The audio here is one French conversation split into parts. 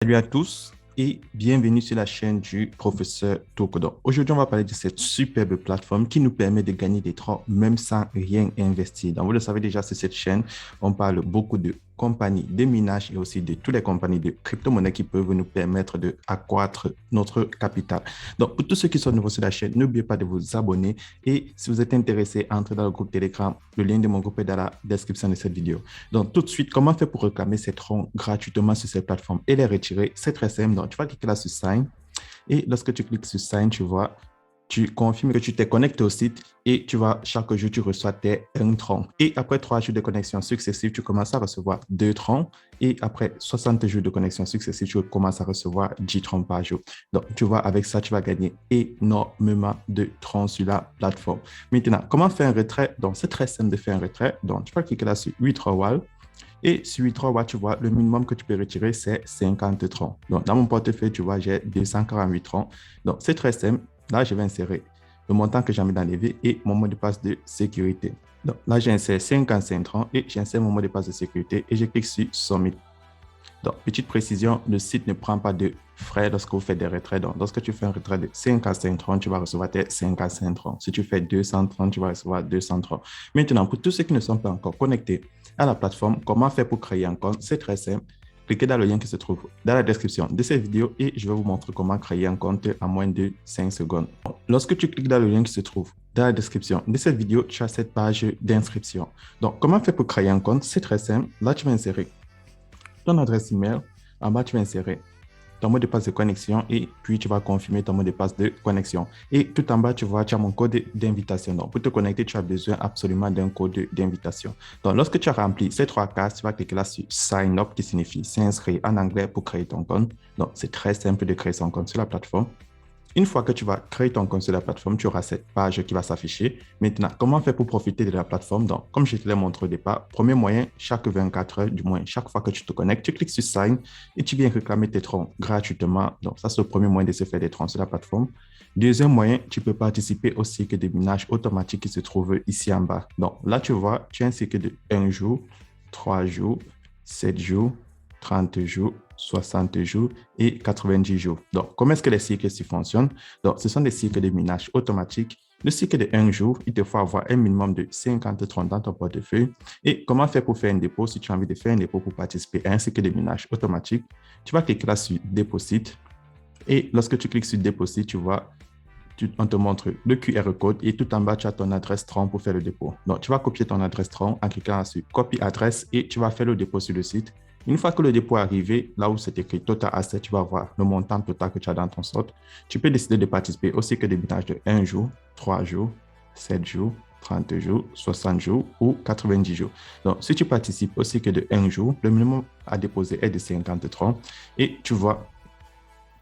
Salut à tous et bienvenue sur la chaîne du professeur Tokodon. Aujourd'hui, on va parler de cette superbe plateforme qui nous permet de gagner des troncs même sans rien investir. Donc, vous le savez déjà, sur cette chaîne, on parle beaucoup de compagnies de minage et aussi de toutes les compagnies de crypto-monnaies qui peuvent nous permettre d'accroître notre capital. Donc, pour tous ceux qui sont nouveaux sur la chaîne, n'oubliez pas de vous abonner et si vous êtes intéressé, entrez dans le groupe Telegram. Le lien de mon groupe est dans la description de cette vidéo. Donc, tout de suite, comment faire pour réclamer ces troncs gratuitement sur cette plateforme et les retirer? C'est très simple. Donc, tu vas cliquer là sur Sign. Et lorsque tu cliques sur Sign, tu vois, tu confirmes que tu t'es connecté au site et tu vois, chaque jour, tu reçois tes 1 tronc. Et après 3 jours de connexion successive, tu commences à recevoir 2 troncs. Et après 60 jours de connexion successive, tu commences à recevoir 10 troncs par jour. Donc, tu vois, avec ça, tu vas gagner énormément de troncs sur la plateforme. Maintenant, comment faire un retrait? Donc, c'est très simple de faire un retrait. Donc, tu vas cliquer là sur Withdrawal. Et sur Withdrawal, tu vois, le minimum que tu peux retirer, c'est 50 troncs. Donc, dans mon portefeuille, tu vois, j'ai 248 troncs. Donc, c'est très simple. Là, je vais insérer le montant que j'ai mis dans l'élevé et mon mot de passe de sécurité. Donc, là, j'insère 55 troncs et j'insère mon mot de passe de sécurité et je clique sur Submit. Donc, petite précision, le site ne prend pas de frais lorsque vous faites des retraits. Donc, lorsque tu fais un retrait de 55 troncs, tu vas recevoir tes 55 troncs. Si tu fais 230, tu vas recevoir 230. Maintenant, pour tous ceux qui ne sont pas encore connectés à la plateforme, comment faire pour créer un compte? C'est très simple. Cliquez dans le lien qui se trouve dans la description de cette vidéo et je vais vous montrer comment créer un compte en moins de 5 secondes. Lorsque tu cliques dans le lien qui se trouve dans la description de cette vidéo, tu as cette page d'inscription. Donc, comment faire pour créer un compte? C'est très simple. Là, tu vas insérer ton adresse email. En bas, tu vas insérer ton mot de passe de connexion et puis tu vas confirmer ton mot de passe de connexion. Et tout en bas, tu vois, tu as mon code d'invitation. Donc, pour te connecter, tu as besoin absolument d'un code d'invitation. Donc, lorsque tu as rempli ces 3 cases, tu vas cliquer là sur Sign Up qui signifie s'inscrire en anglais pour créer ton compte. Donc, c'est très simple de créer son compte sur la plateforme. Une fois que tu vas créer ton compte sur la plateforme, tu auras cette page qui va s'afficher. Maintenant, comment faire pour profiter de la plateforme? Donc, comme je te l'ai montré au départ, premier moyen, chaque 24 heures, du moins, chaque fois que tu te connectes, tu cliques sur Sign et tu viens réclamer tes troncs gratuitement. Donc, ça, c'est le premier moyen de se faire des troncs sur la plateforme. Deuxième moyen, tu peux participer au cycle de minage automatique qui se trouve ici en bas. Donc, là, tu vois, tu as un cycle de 1 jour, 3 jours, 7 jours, 30 jours, 60 jours et 90 jours. Donc, comment est-ce que les cycles fonctionnent? Donc, ce sont des cycles de minage automatiques. Le cycle de 1 jour, il te faut avoir un minimum de 50 troncs dans ton portefeuille. Et comment faire pour faire un dépôt? Si tu as envie de faire un dépôt pour participer à un cycle de minage automatique, tu vas cliquer là sur Deposit. Et lorsque tu cliques sur Deposit, tu vois, on te montre le QR code et tout en bas, tu as ton adresse Tron pour faire le dépôt. Donc, tu vas copier ton adresse Tron en cliquant sur Copy adresse et tu vas faire le dépôt sur le site. Une fois que le dépôt est arrivé, là où c'est écrit Total Asset, tu vas voir le montant total que tu as dans ton slot. Tu peux décider de participer au cycle de minage de 1 jour, 3 jours, 7 jours, 30 jours, 60 jours ou 90 jours. Donc, si tu participes au cycle de 1 jour, le minimum à déposer est de 50 troncs et tu vois,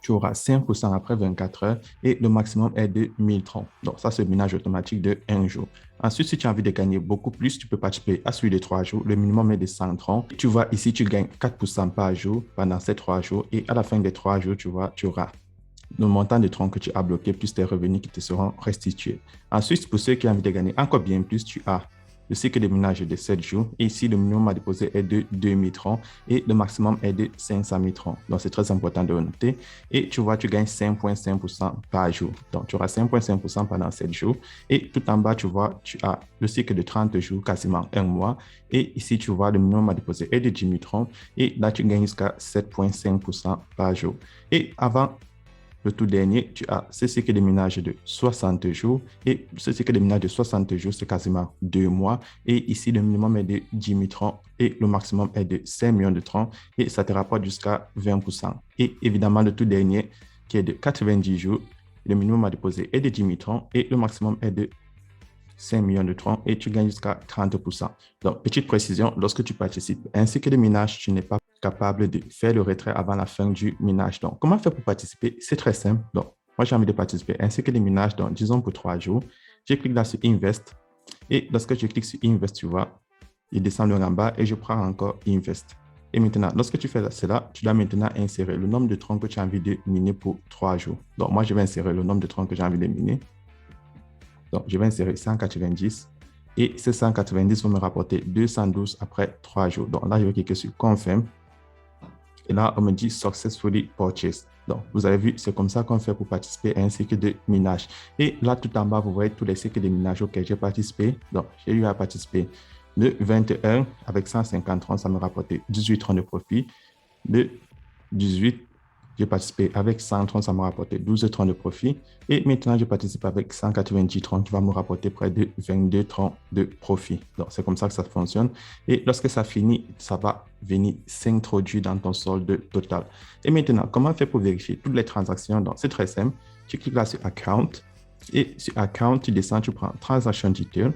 tu auras 5% après 24 heures et le maximum est de 1000 troncs. Donc, ça, c'est le minage automatique de 1 jour. Ensuite, si tu as envie de gagner beaucoup plus, tu peux participer à celui de 3 jours. Le minimum est de 100 troncs. Tu vois, ici, tu gagnes 4% par jour pendant ces 3 jours et à la fin des 3 jours, tu vois, tu auras le montant de troncs que tu as bloqué plus tes revenus qui te seront restitués. Ensuite, pour ceux qui ont envie de gagner encore bien plus, tu as le cycle de minage est de 7 jours. Et ici, le minimum à déposer est de 2000 troncs et le maximum est de 500 000 troncs. Donc, c'est très important de le noter. Et tu vois, tu gagnes 5,5% par jour. Donc, tu auras 5,5% pendant 7 jours. Et tout en bas, tu vois, tu as le cycle de 30 jours, quasiment un mois. Et ici, tu vois, le minimum à déposer est de 10 000 troncs. Et là, tu gagnes jusqu'à 7,5% par jour. Et avant le tout dernier, tu as ce cycle de minage de 60 jours. Et ce cycle de minage de 60 jours, c'est quasiment 2 mois. Et ici, le minimum est de 10 000 troncs et le maximum est de 5 millions de troncs. Et ça te rapporte jusqu'à 20%. Et évidemment, le tout dernier, qui est de 90 jours, le minimum à déposer est de 10 000 troncs et le maximum est de 5 millions de troncs et tu gagnes jusqu'à 30%. Donc, petite précision, lorsque tu participes à un cycle de minage, tu n'es pas capable de faire le retrait avant la fin du minage. Donc, comment faire pour participer? C'est très simple. Donc, moi, j'ai envie de participer à un cycle de minage, donc disons pour 3 jours. Je clique là sur Invest et lorsque je clique sur Invest, tu vois, il descend le en bas et je prends encore Invest. Et maintenant, lorsque tu fais cela, tu dois maintenant insérer le nombre de troncs que tu as envie de miner pour 3 jours. Donc, moi, je vais insérer le nombre de troncs que j'ai envie de miner. Donc, je vais insérer 190 et ces 190 vont me rapporter 212 après 3 jours. Donc là, je vais cliquer sur Confirm Et là, on me dit Successfully Purchased. Donc, vous avez vu, c'est comme ça qu'on fait pour participer à un cycle de minage. Et là, tout en bas, vous voyez tous les cycles de minage auxquels j'ai participé. Donc, j'ai eu à participer de 21 avec 150 troncs, ça me rapportait 18 troncs de profit. De 18, j'ai participé avec 100 troncs, ça me rapportait 12 troncs de profit. Et maintenant, je participe avec 190 troncs qui va me rapporter près de 22 troncs de profit. Donc, c'est comme ça que ça fonctionne. Et lorsque ça finit, ça va venir s'introduire dans ton solde total. Et maintenant, comment faire pour vérifier toutes les transactions? Donc, c'est très simple. Tu cliques là sur Account. Et sur Account, tu descends, tu prends Transaction Detail.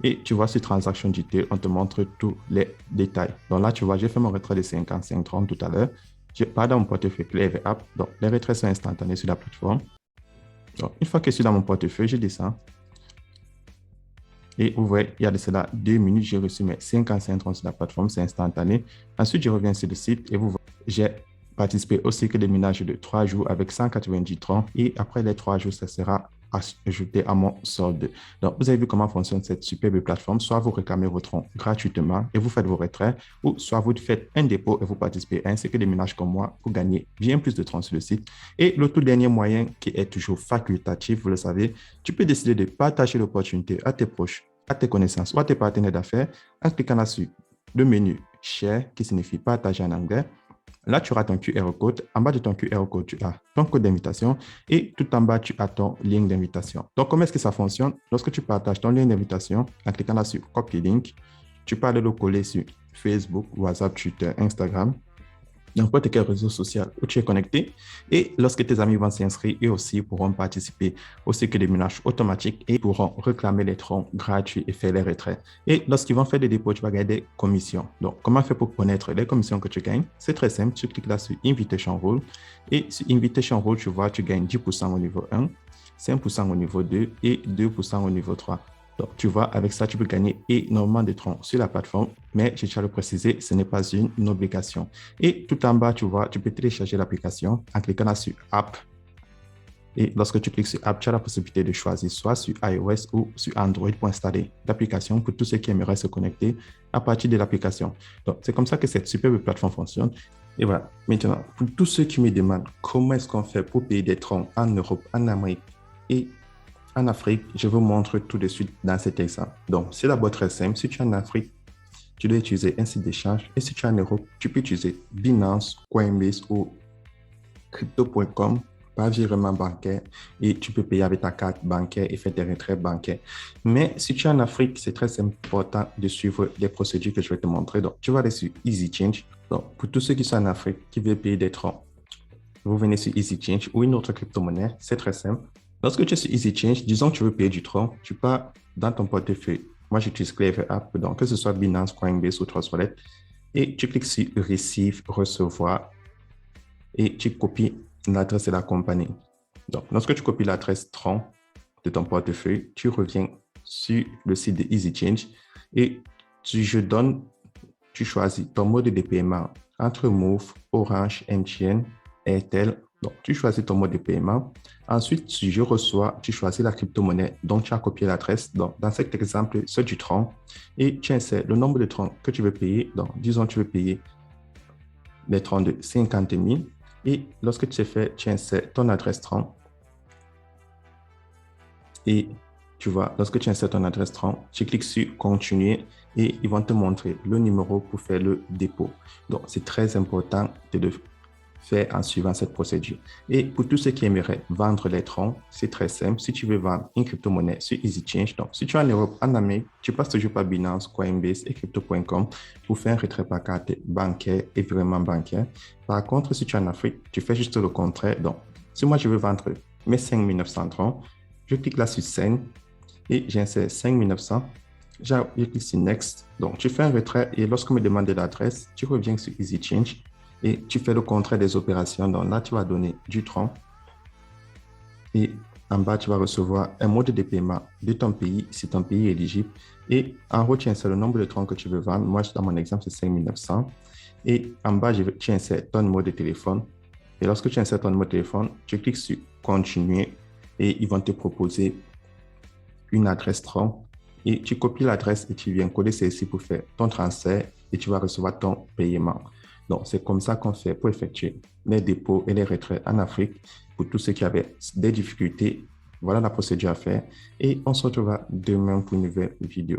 Et tu vois sur Transaction Detail, on te montre tous les détails. Donc là, tu vois, j'ai fait mon retrait de 55 troncs tout à l'heure. Je pars dans mon portefeuille Clever App. Donc, les retraits sont instantanés sur la plateforme. Donc, une fois que je suis dans mon portefeuille, je descends. Et vous voyez, il y a de cela 2 minutes, j'ai reçu mes 55 troncs sur la plateforme, c'est instantané. Ensuite, je reviens sur le site et vous voyez, j'ai participé au cycle de minage de 3 jours avec 190 troncs. Et après les 3 jours, ça sera ajouté à mon solde. Donc, vous avez vu comment fonctionne cette superbe plateforme. Soit vous réclamez vos troncs gratuitement et vous faites vos retraits, ou soit vous faites un dépôt et vous participez à un cycle de minage comme moi pour gagner bien plus de troncs sur le site. Et le tout dernier moyen qui est toujours facultatif, vous le savez, tu peux décider de partager l'opportunité à tes proches, à tes connaissances ou à tes partenaires d'affaires en cliquant là-dessus le menu Share qui signifie partager en anglais. Là, tu auras ton QR code. En bas de ton QR code, tu as ton code d'invitation et tout en bas, tu as ton lien d'invitation. Donc, comment est-ce que ça fonctionne? Lorsque tu partages ton lien d'invitation, en cliquant là sur Copy Link, tu peux aller le coller sur Facebook, WhatsApp, Twitter, Instagram, n'importe quel réseau social où tu es connecté. Et lorsque tes amis vont s'inscrire, eux aussi pourront participer au cycle de minage automatique et pourront réclamer les troncs gratuits et faire les retraits. Et lorsqu'ils vont faire des dépôts, tu vas gagner des commissions. Donc, comment faire pour connaître les commissions que tu gagnes? C'est très simple. Tu cliques là sur Invitation Rule. Et sur Invitation Rule, tu vois, tu gagnes 10% au niveau 1, 5% au niveau 2 et 2% au niveau 3. Donc, tu vois, avec ça, tu peux gagner énormément de troncs sur la plateforme, mais je tiens à le préciser, ce n'est pas une obligation. Et tout en bas, tu vois, tu peux télécharger l'application en cliquant là sur App. Et lorsque tu cliques sur App, tu as la possibilité de choisir soit sur iOS ou sur Android pour installer l'application pour tous ceux qui aimeraient se connecter à partir de l'application. Donc, c'est comme ça que cette superbe plateforme fonctionne. Et voilà. Maintenant, pour tous ceux qui me demandent comment est-ce qu'on fait pour payer des troncs en Europe, en Amérique et en Afrique, je vous montre tout de suite dans cet exemple. Donc, c'est d'abord très simple. Si tu es en Afrique, tu dois utiliser un site d'échange. Et si tu es en Europe, tu peux utiliser Binance, Coinbase ou Crypto.com par virement bancaire et tu peux payer avec ta carte bancaire et faire des retraits bancaires. Mais si tu es en Afrique, c'est très important de suivre les procédures que je vais te montrer. Donc, tu vas aller sur Easy Change. Donc, pour tous ceux qui sont en Afrique, qui veulent payer des troncs, vous venez sur Easy Change ou une autre crypto-monnaie. C'est très simple. Lorsque tu es sur Easy Change, disons que tu veux payer du tronc, tu pars dans ton portefeuille. Moi, j'utilise Clever App, donc que ce soit Binance, Coinbase ou Trust Wallet, et tu cliques sur Receive, recevoir, et tu copies l'adresse de la compagnie. Donc, lorsque tu copies l'adresse tronc de ton portefeuille, tu reviens sur le site de Easy Change et tu choisis ton mode de paiement entre Move, Orange, MTN, Airtel. Donc, tu choisis ton mode de paiement. Ensuite, si je reçois, tu choisis la crypto-monnaie dont tu as copié l'adresse. Donc, dans cet exemple, c'est du tronc. Et tu insères le nombre de troncs que tu veux payer. Donc, disons que tu veux payer les troncs de 50 000. Et lorsque tu fais, tu insères ton adresse tronc. Et tu vois, lorsque tu insères ton adresse tronc, tu cliques sur Continuer et ils vont te montrer le numéro pour faire le dépôt. Donc, c'est très important de le faire en suivant cette procédure. Et pour tous ceux qui aimeraient vendre les troncs, c'est très simple. Si tu veux vendre une crypto-monnaie sur Easy Change, donc si tu es en Europe, en Amérique, tu passes toujours par Binance, Coinbase et Crypto.com pour faire un retrait par carte bancaire et virement bancaire. Par contre, si tu es en Afrique, tu fais juste le contraire. Donc, si moi je veux vendre mes 5 900 troncs, je clique là sur Send et j'insère 5 900. Je clique sur Next. Donc, tu fais un retrait et lorsqu'on me demande l'adresse, tu reviens sur Easy Change et tu fais le contraire des opérations. Donc là, tu vas donner du tronc et en bas, tu vas recevoir un mode de paiement de ton pays, si ton pays est éligible. Et en haut, tu insères le nombre de troncs que tu veux vendre. Moi, dans mon exemple, c'est 5 900. Et en bas, tu insères ton numéro de téléphone. Et lorsque tu insères ton numéro de téléphone, tu cliques sur Continuer et ils vont te proposer une adresse tronc. Et tu copies l'adresse et tu viens coller celle-ci pour faire ton transfert et tu vas recevoir ton paiement. Donc, c'est comme ça qu'on fait pour effectuer les dépôts et les retraits en Afrique pour tous ceux qui avaient des difficultés. Voilà la procédure à faire et on se retrouvera demain pour une nouvelle vidéo.